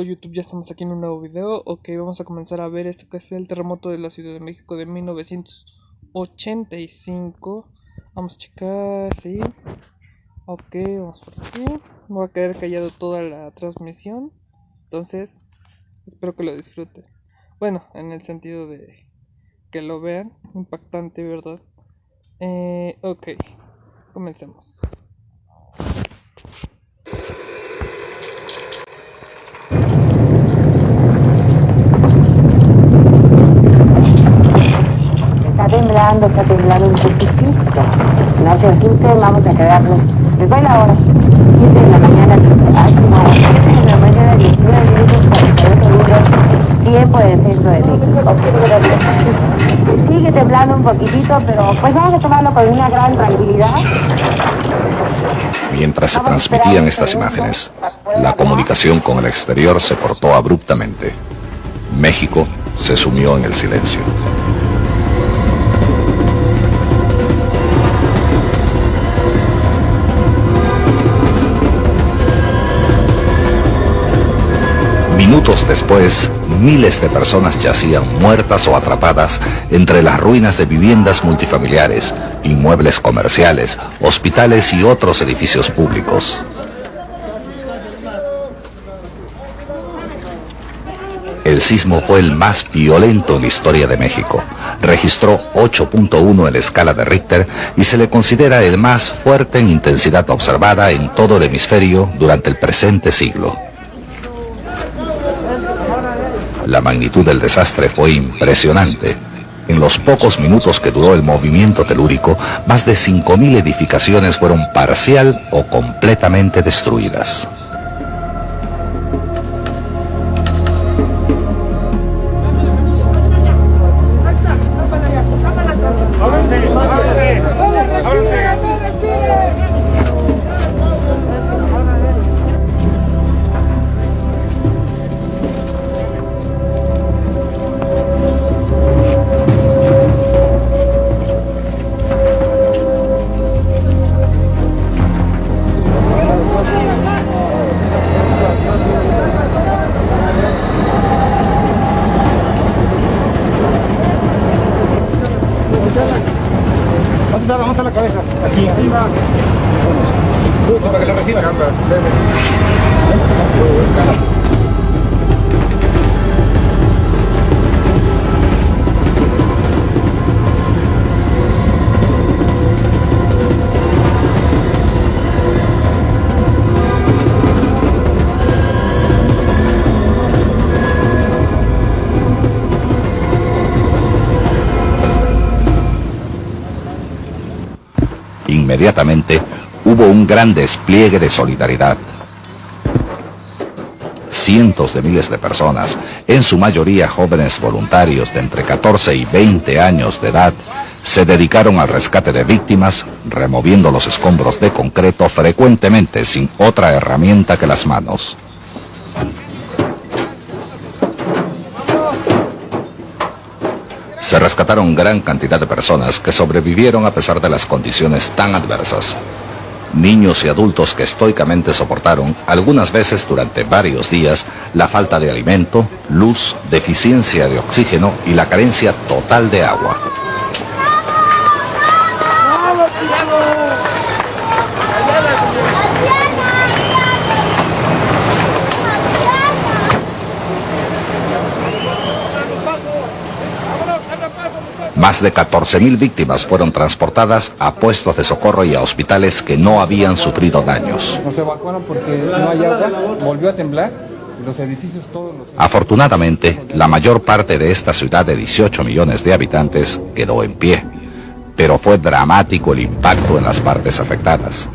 YouTube, ya estamos aquí en un nuevo video. Ok, vamos a comenzar a ver esto que es el terremoto de la Ciudad de México de 1985. Vamos a checar, sí. Ok, vamos por aquí. Me voy a quedar callado toda la transmisión. Entonces, espero que lo disfruten. Bueno, en el sentido de que lo vean. Impactante, ¿verdad? Ok, comencemos. Está temblando un poquitito. No se asusten, vamos a quedarnos. Les doy la hora. 7 de la mañana, ay, no, 7 de la mañana, 19 minutos, 48 segundos, tiempo del centro de México. Sigue temblando un poquitito, pero pues vamos a tomarlo con una gran tranquilidad. Mientras se transmitían estas imágenes, la comunicación con el exterior se cortó abruptamente. México se sumió en el silencio. Minutos después, miles de personas yacían muertas o atrapadas entre las ruinas de viviendas multifamiliares, inmuebles comerciales, hospitales y otros edificios públicos. El sismo fue el más violento en la historia de México. Registró 8.1 en la escala de Richter y se le considera el más fuerte en intensidad observada en todo el hemisferio durante el presente siglo. La magnitud del desastre fue impresionante. En los pocos minutos que duró el movimiento telúrico, más de 5.000 edificaciones fueron parcial o completamente destruidas. Vamos a la cabeza, aquí arriba. Para que lo reciba. Inmediatamente hubo un gran despliegue de solidaridad. Cientos de miles de personas, en su mayoría jóvenes voluntarios de entre 14 y 20 años de edad, se dedicaron al rescate de víctimas, removiendo los escombros de concreto frecuentemente sin otra herramienta que las manos. Se rescataron gran cantidad de personas que sobrevivieron a pesar de las condiciones tan adversas. Niños y adultos que estoicamente soportaron, algunas veces durante varios días, la falta de alimento, luz, deficiencia de oxígeno y la carencia total de agua. Más de 14.000 víctimas fueron transportadas a puestos de socorro y a hospitales que no habían sufrido daños. Nos evacuaron porque no hay agua, volvió a temblar, los edificios todos los... Afortunadamente, la mayor parte de esta ciudad de 18 millones de habitantes quedó en pie, pero fue dramático el impacto en las partes afectadas.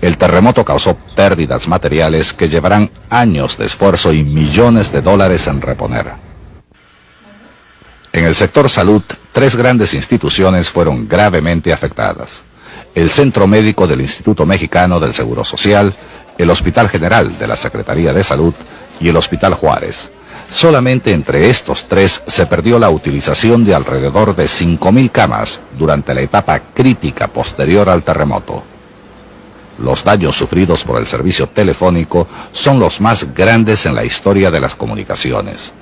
El terremoto causó pérdidas materiales que llevarán años de esfuerzo y millones de dólares en reponer. En el sector salud, 3 grandes instituciones fueron gravemente afectadas: el Centro Médico del Instituto Mexicano del Seguro Social, el Hospital General de la Secretaría de Salud y el Hospital Juárez. Solamente entre estos 3 se perdió la utilización de alrededor de 5.000 camas durante la etapa crítica posterior al terremoto. Los daños sufridos por el servicio telefónico son los más grandes en la historia de las comunicaciones.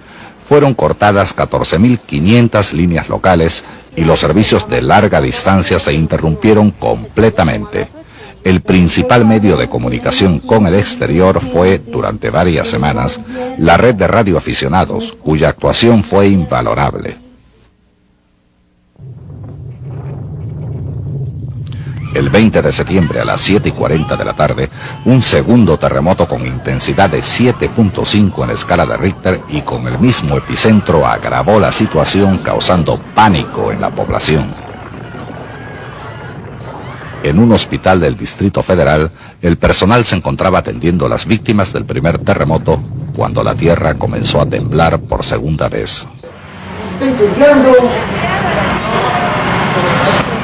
Fueron cortadas 14.500 líneas locales y los servicios de larga distancia se interrumpieron completamente. El principal medio de comunicación con el exterior fue, durante varias semanas, la red de radioaficionados, cuya actuación fue invalorable. El 20 de septiembre a las 7:40 de la tarde, un segundo terremoto con intensidad de 7.5 en la escala de Richter y con el mismo epicentro agravó la situación, causando pánico en la población. En un hospital del Distrito Federal, el personal se encontraba atendiendo a las víctimas del primer terremoto cuando la tierra comenzó a temblar por segunda vez. ¡Está incendiando!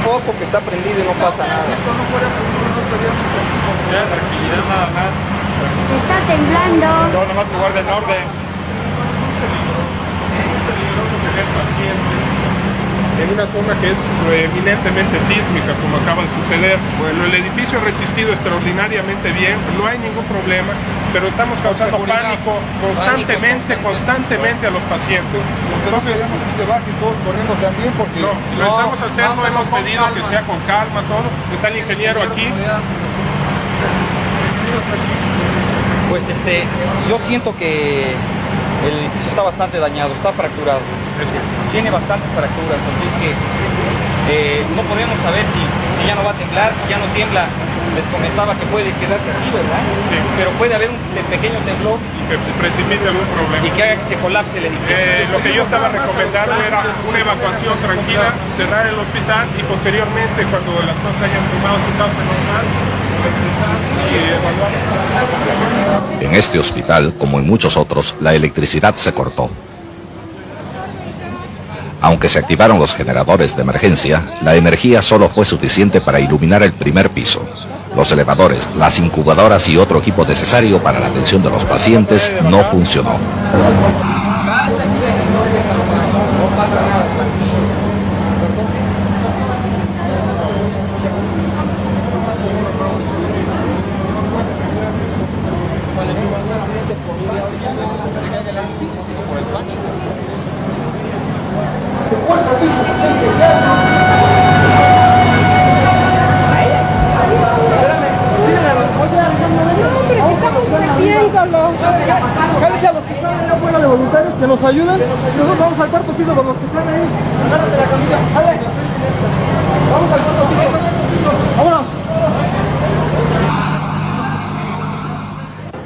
Foco que está prendido y no pasa nada. Si esto no fuera seguro, no estaríamos aquí con tranquilidad nada más. Está temblando. No, nomás que guarden orden. Es peligroso tener pacientes en una zona que es eminentemente sísmica, como acaba de suceder. Bueno, el edificio ha resistido extraordinariamente bien, no hay ningún problema, pero estamos causando pánico constantemente a los pacientes. Entonces, queremos es que bajen todos corriendo también porque... No, lo estamos haciendo, hemos pedido que sea con calma todo. Está el ingeniero aquí. Pues yo siento que el edificio está bastante dañado, está fracturado. Tiene bastantes fracturas, así es que no podemos saber si ya no va a temblar, si ya no tiembla. Les comentaba que puede quedarse así, ¿verdad? Sí. Pero puede haber un pequeño temblor Y que precipite algún problema. y que haga que se colapse el edificio. Lo que yo estaba recomendando era una evacuación tranquila, cerrar el hospital y posteriormente, cuando las cosas hayan sumado su causa normal, regresar y evaluar. En este hospital, como en muchos otros, la electricidad se cortó. Aunque se activaron los generadores de emergencia, la energía solo fue suficiente para iluminar el primer piso. Los elevadores, las incubadoras y otro equipo necesario para la atención de los pacientes no funcionó. Cállese a los que están allá afuera de voluntarios que nos ayuden. Nosotros vamos al cuarto piso con los que están ahí. Agárrate la camilla. Dale. Vamos al cuarto piso. Vámonos.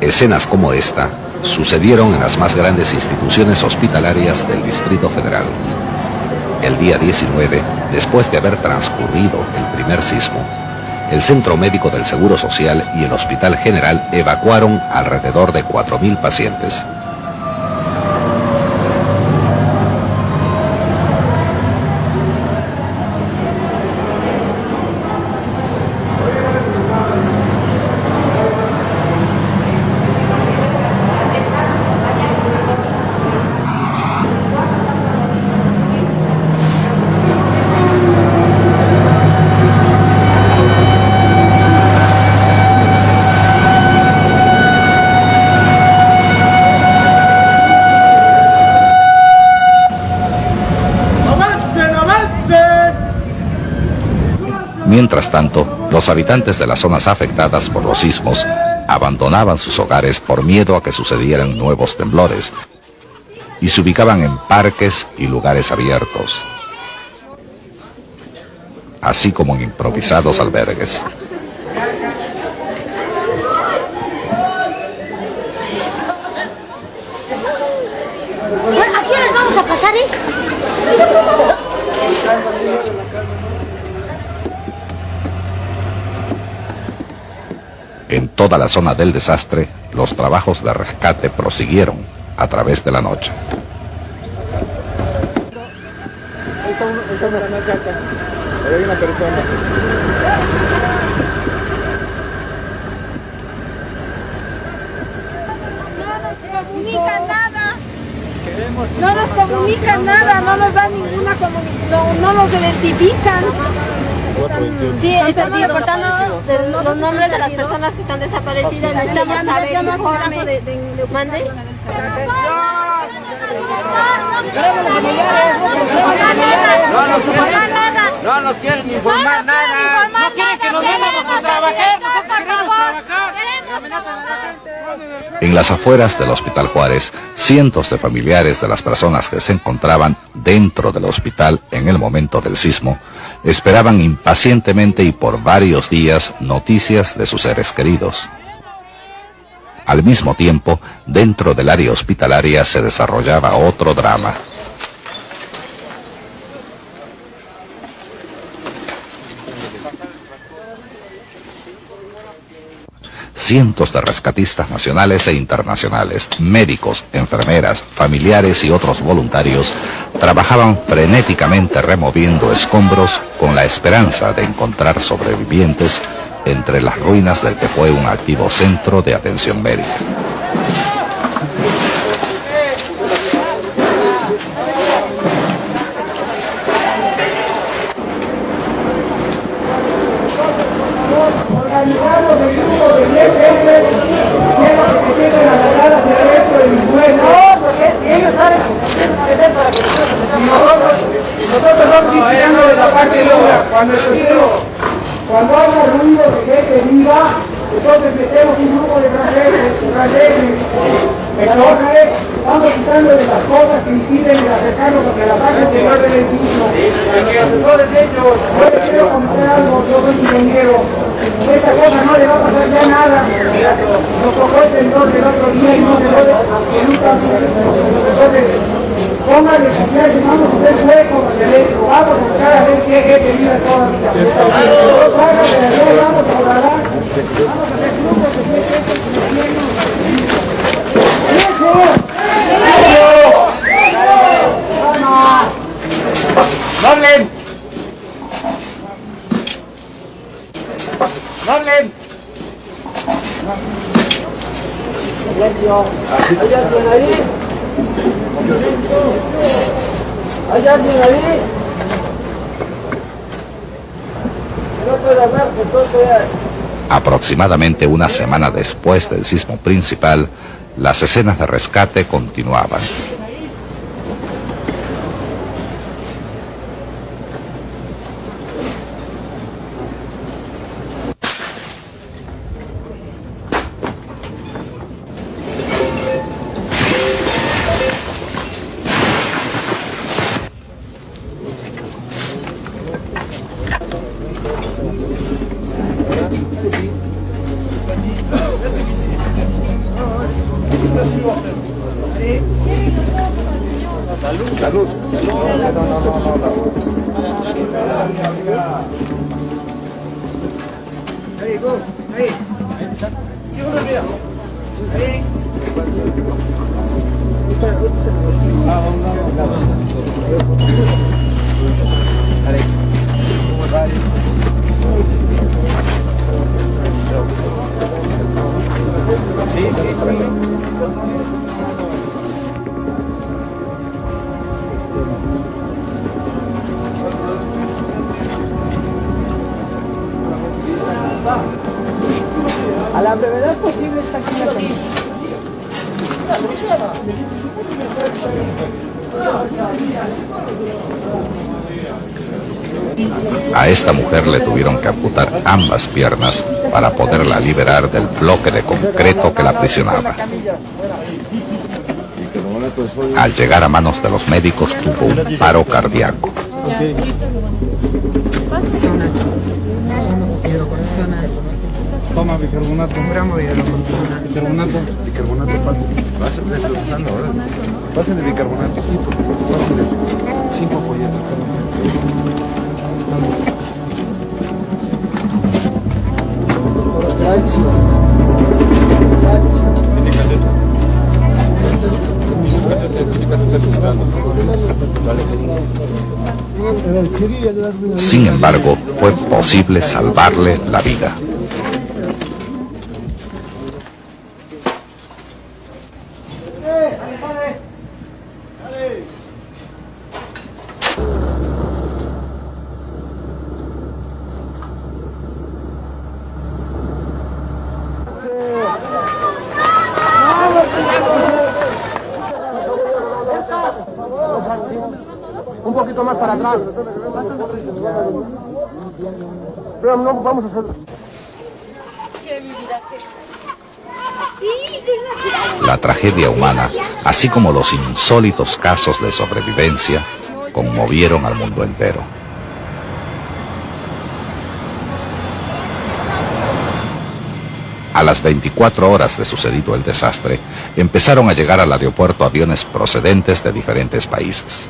Escenas como esta sucedieron en las más grandes instituciones hospitalarias del Distrito Federal. El día 19, después de haber transcurrido el primer sismo, el Centro Médico del Seguro Social y el Hospital General evacuaron alrededor de 4.000 pacientes. Mientras tanto, los habitantes de las zonas afectadas por los sismos abandonaban sus hogares por miedo a que sucedieran nuevos temblores y se ubicaban en parques y lugares abiertos, así como en improvisados albergues. ¿A qué horas vamos a pasar, En toda la zona del desastre, los trabajos de rescate prosiguieron a través de la noche. Ahí está una más alta. Ahí hay una persona. Comunican nada. No nos comunican nada, no nos dan ninguna comunicación, no nos identifican. Sí, estamos reportando los nombres de las personas que están desaparecidas. Necesitamos saber el informe. ¿Mande? No nos quieren informar nada. No quieren que nos vayamos a trabajar. Nosotros queremos trabajar. En las afueras del Hospital Juárez, cientos de familiares de las personas que se encontraban dentro del hospital en el momento del sismo esperaban impacientemente y por varios días noticias de sus seres queridos. Al mismo tiempo, dentro del área hospitalaria se desarrollaba otro drama. Cientos de rescatistas nacionales e internacionales, médicos, enfermeras, familiares y otros voluntarios trabajaban frenéticamente removiendo escombros con la esperanza de encontrar sobrevivientes entre las ruinas del que fue un activo centro de atención médica. Organizamos el grupo de 10 hombres, quiero que se queden a hablar hacia el resto del impuesto. No, porque ellos saben que nosotros vamos iniciando de la parte de obra. Cuando haya ruido de gente viva, entonces metemos un grupo de franceses. Entonces, vamos quitando de las cosas que impiden acercarnos hacia la parte interior del edificio. Los asesores de ellos, quiero comentar algo, yo soy ingeniero. Esta cosa no le va a pasar ya nada. Nos tocó el temblor del otro día y no se lo absolutamente. Entonces, pónganle confianza, vamos a hacer huecos de esto, vamos a buscar a ver si hay gente viva todavía. Vamos a orar, vamos a hacer grupos de gente ¡No hablen! ¡No hablen! Silencio. ¿Hay alguien ahí? ¿Hay alguien ahí? No puede hablar, entonces... Aproximadamente una semana después del sismo principal, las escenas de rescate continuaban. A la brevedad posible está aquí la comida. A esta mujer le tuvieron que amputar ambas piernas para poderla liberar del bloque de concreto que la aprisionaba. Al llegar a manos de los médicos tuvo un paro cardíaco. Toma bicarbonato. Un gramo de bicarbonato. Bicarbonato, pásale. Pásale bicarbonato, sí, pásale. 5 folletos. Sin embargo, fue posible salvarle la vida. poquito más para atrás. Pero no, vamos a hacerlo. La tragedia humana, así como los insólitos casos de sobrevivencia, conmovieron al mundo entero. A las 24 horas de sucedido el desastre, empezaron a llegar al aeropuerto aviones procedentes de diferentes países.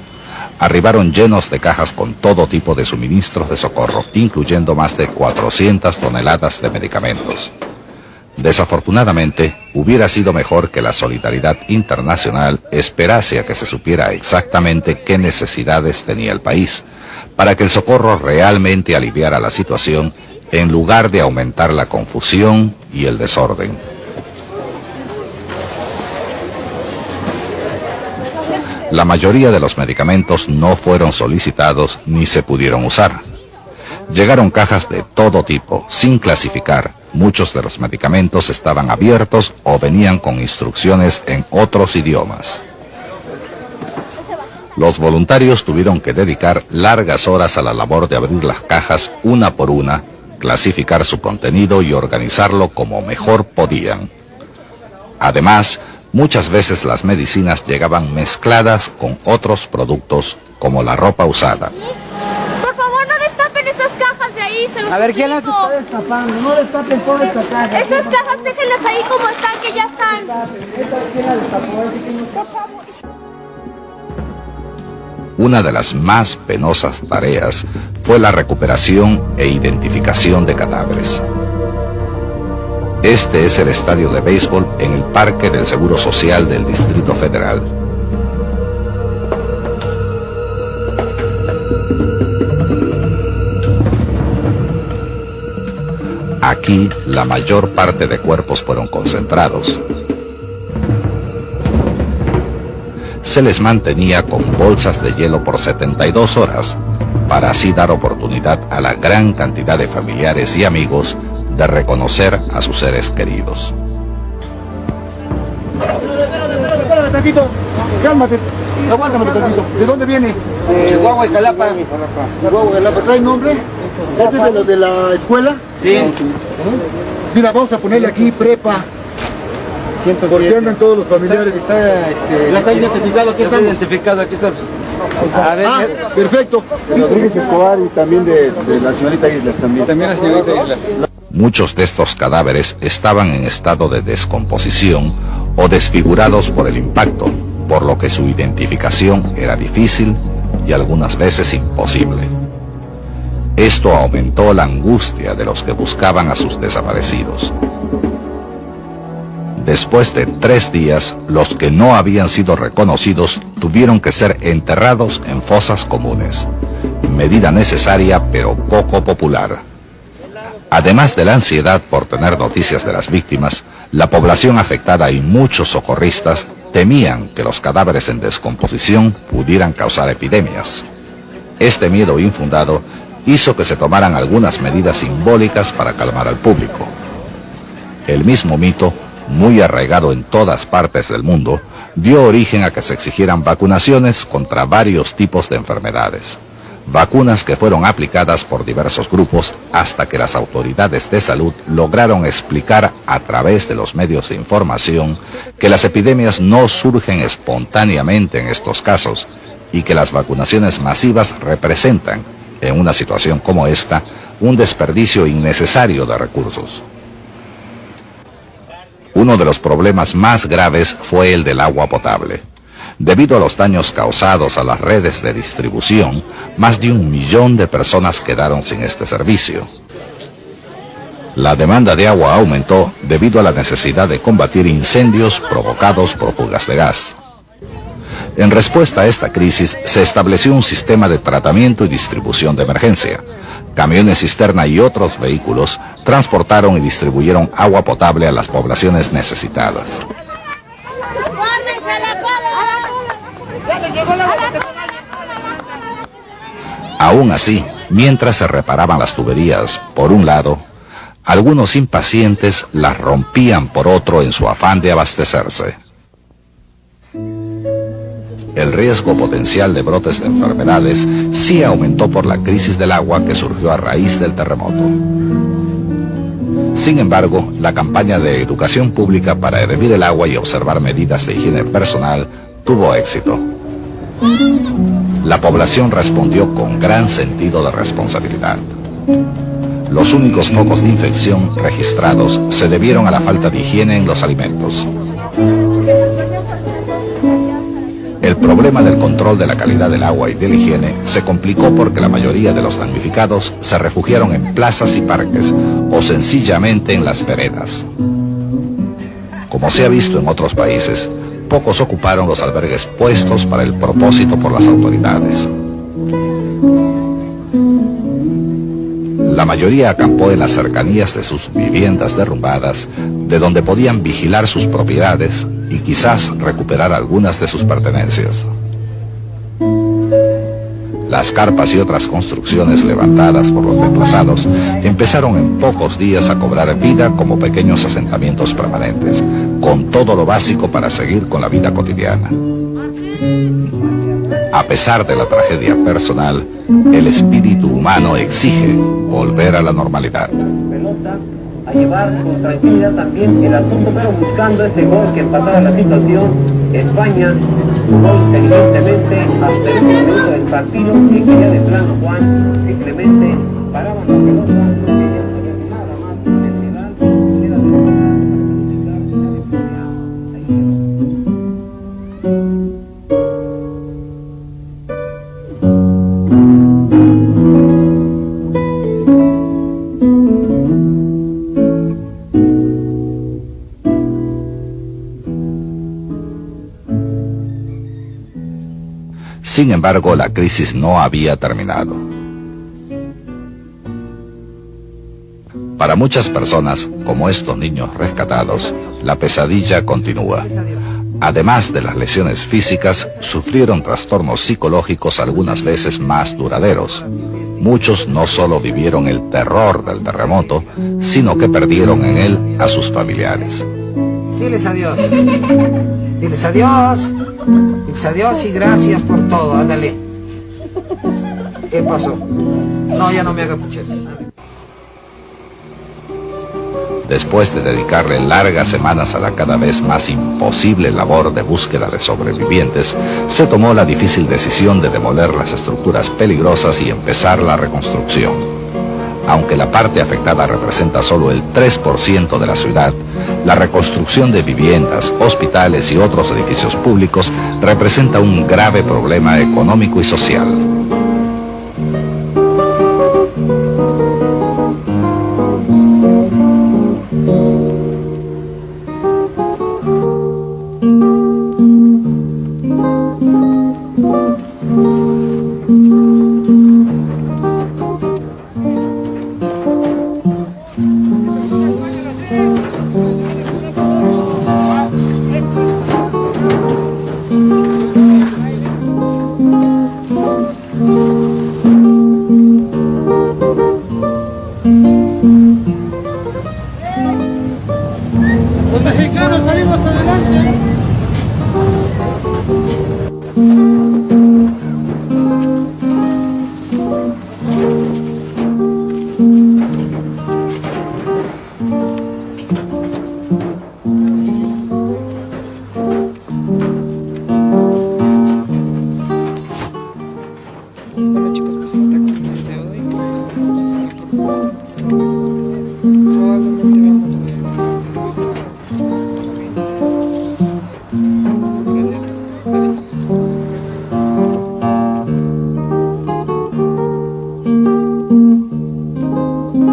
Arribaron llenos de cajas con todo tipo de suministros de socorro, incluyendo más de 400 toneladas de medicamentos. Desafortunadamente, hubiera sido mejor que la solidaridad internacional esperase a que se supiera exactamente qué necesidades tenía el país, para que el socorro realmente aliviara la situación, en lugar de aumentar la confusión y el desorden. La mayoría de los medicamentos no fueron solicitados ni se pudieron usar. Llegaron cajas de todo tipo, sin clasificar. Muchos de los medicamentos estaban abiertos o venían con instrucciones en otros idiomas. Los voluntarios tuvieron que dedicar largas horas a la labor de abrir las cajas una por una, clasificar su contenido y organizarlo como mejor podían. Además, muchas veces las medicinas llegaban mezcladas con otros productos, como la ropa usada. Por favor, no destapen esas cajas de ahí, se los A ver, ¿quién las suplico. está destapando? No destapen toda esta caja. Esas cajas déjenlas ahí como están, que ya están. ¿Quién la destapó? Por favor. Una de las más penosas tareas fue la recuperación e identificación de cadáveres. Este es el estadio de béisbol en el Parque del Seguro Social del Distrito Federal. Aquí, la mayor parte de cuerpos fueron concentrados. Se les mantenía con bolsas de hielo por 72 horas, para así dar oportunidad a la gran cantidad de familiares y amigos de reconocer a sus seres queridos. Espérame tantito, cálmate, aguántame tantito. ¿De dónde viene? Chihuahua y Jalapa. Chihuahua, Jalapa. ¿Trae nombre? ¿Este es de los de la escuela? Sí. Mira, vamos a ponerle aquí prepa. Porque andan todos los familiares. ¿Ya está identificado? Aquí Está estamos. identificado, aquí está. A ver, Perfecto. Rodríguez Escobar y también de la señorita Islas también. también la señorita Islas. Muchos de estos cadáveres estaban en estado de descomposición o desfigurados por el impacto, por lo que su identificación era difícil y algunas veces imposible. Esto aumentó la angustia de los que buscaban a sus desaparecidos. Después de 3 días, los que no habían sido reconocidos tuvieron que ser enterrados en fosas comunes, medida necesaria pero poco popular. Además de la ansiedad por tener noticias de las víctimas, la población afectada y muchos socorristas temían que los cadáveres en descomposición pudieran causar epidemias. Este miedo infundado hizo que se tomaran algunas medidas simbólicas para calmar al público. El mismo mito, muy arraigado en todas partes del mundo, dio origen a que se exigieran vacunaciones contra varios tipos de enfermedades. Vacunas que fueron aplicadas por diversos grupos hasta que las autoridades de salud lograron explicar a través de los medios de información que las epidemias no surgen espontáneamente en estos casos y que las vacunaciones masivas representan, en una situación como esta, un desperdicio innecesario de recursos. Uno de los problemas más graves fue el del agua potable. Debido a los daños causados a las redes de distribución, más de 1 millón de personas quedaron sin este servicio. La demanda de agua aumentó debido a la necesidad de combatir incendios provocados por fugas de gas. En respuesta a esta crisis, se estableció un sistema de tratamiento y distribución de emergencia. Camiones cisterna y otros vehículos transportaron y distribuyeron agua potable a las poblaciones necesitadas. Aún así, mientras se reparaban las tuberías, por un lado, algunos impacientes las rompían por otro en su afán de abastecerse. el riesgo potencial de brotes de enfermedades sí aumentó por la crisis del agua que surgió a raíz del terremoto. Sin embargo, la campaña de educación pública para hervir el agua y observar medidas de higiene personal tuvo éxito. La población respondió con gran sentido de responsabilidad. Los únicos focos de infección registrados se debieron a la falta de higiene en los alimentos. El problema del control de la calidad del agua y de la higiene se complicó porque la mayoría de los damnificados se refugiaron en plazas y parques o sencillamente en las veredas. Como se ha visto en otros países, pocos ocuparon los albergues puestos para el propósito por las autoridades. La mayoría acampó en las cercanías de sus viviendas derrumbadas, de donde podían vigilar sus propiedades y quizás recuperar algunas de sus pertenencias. Las carpas y otras construcciones levantadas por los desplazados empezaron en pocos días a cobrar vida como pequeños asentamientos permanentes, con todo lo básico para seguir con la vida cotidiana. A pesar de la tragedia personal, el espíritu humano exige volver a la normalidad. A llevar con tranquilidad también el asunto, pero buscando ese gol que empataba la situación. España jugó inteligentemente hasta el momento del partido y que ya de plano, Juan, simplemente paraban la pelota, no querían saber nada más de ansiedad, era Sin embargo, la crisis no había terminado. Para muchas personas, como estos niños rescatados, la pesadilla continúa. Además de las lesiones físicas, sufrieron trastornos psicológicos algunas veces más duraderos. Muchos no solo vivieron el terror del terremoto, sino que perdieron en él a sus familiares. Diles adiós. Diles adiós. Diles adiós y gracias por todo. Ándale. ¿Qué pasó? No, ya no me haga pucheros. Después de dedicarle largas semanas a la cada vez más imposible labor de búsqueda de sobrevivientes, se tomó la difícil decisión de demoler las estructuras peligrosas y empezar la reconstrucción. Aunque la parte afectada representa solo el 3% de la ciudad, la reconstrucción de viviendas, hospitales y otros edificios públicos representa un grave problema económico y social.